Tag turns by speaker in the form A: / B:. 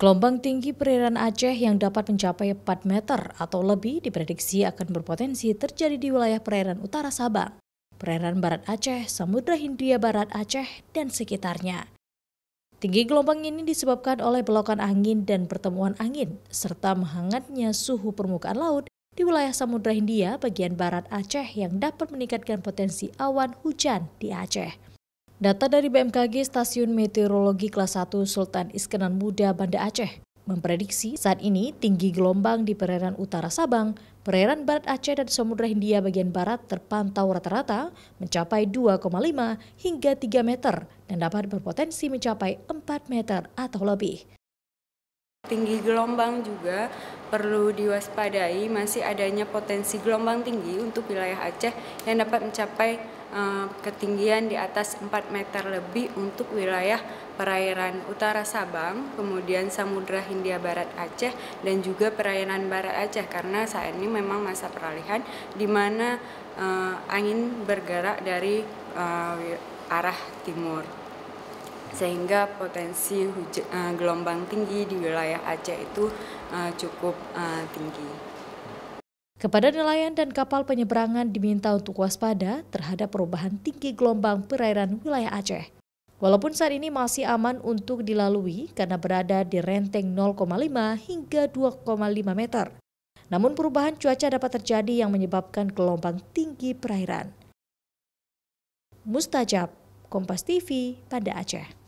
A: Gelombang tinggi perairan Aceh yang dapat mencapai 4 meter atau lebih diprediksi akan berpotensi terjadi di wilayah perairan utara Sabang, perairan barat Aceh, Samudra Hindia Barat Aceh, dan sekitarnya. Tinggi gelombang ini disebabkan oleh belokan angin dan pertemuan angin, serta menghangatnya suhu permukaan laut di wilayah Samudra Hindia bagian barat Aceh yang dapat meningkatkan potensi awan hujan di Aceh. Data dari BMKG Stasiun Meteorologi Kelas 1 Sultan Iskandar Muda Banda Aceh memprediksi saat ini tinggi gelombang di perairan utara Sabang, perairan barat Aceh dan Samudra Hindia bagian barat terpantau rata-rata mencapai 2,5 hingga 3 meter dan dapat berpotensi mencapai 4 meter atau lebih.
B: Tinggi gelombang juga perlu diwaspadai, masih adanya potensi gelombang tinggi untuk wilayah Aceh yang dapat mencapai ketinggian di atas 4 meter lebih untuk wilayah perairan utara Sabang, kemudian Samudra Hindia Barat Aceh, dan juga perairan barat Aceh, karena saat ini memang masa peralihan di mana angin bergerak dari arah timur, sehingga potensi gelombang tinggi di wilayah Aceh itu cukup tinggi.
A: Kepada nelayan dan kapal penyeberangan diminta untuk waspada terhadap perubahan tinggi gelombang perairan wilayah Aceh. Walaupun saat ini masih aman untuk dilalui karena berada di renteng 0,5 hingga 2,5 meter. Namun perubahan cuaca dapat terjadi yang menyebabkan gelombang tinggi perairan. Mustajab, Kompas TV, Banda Aceh.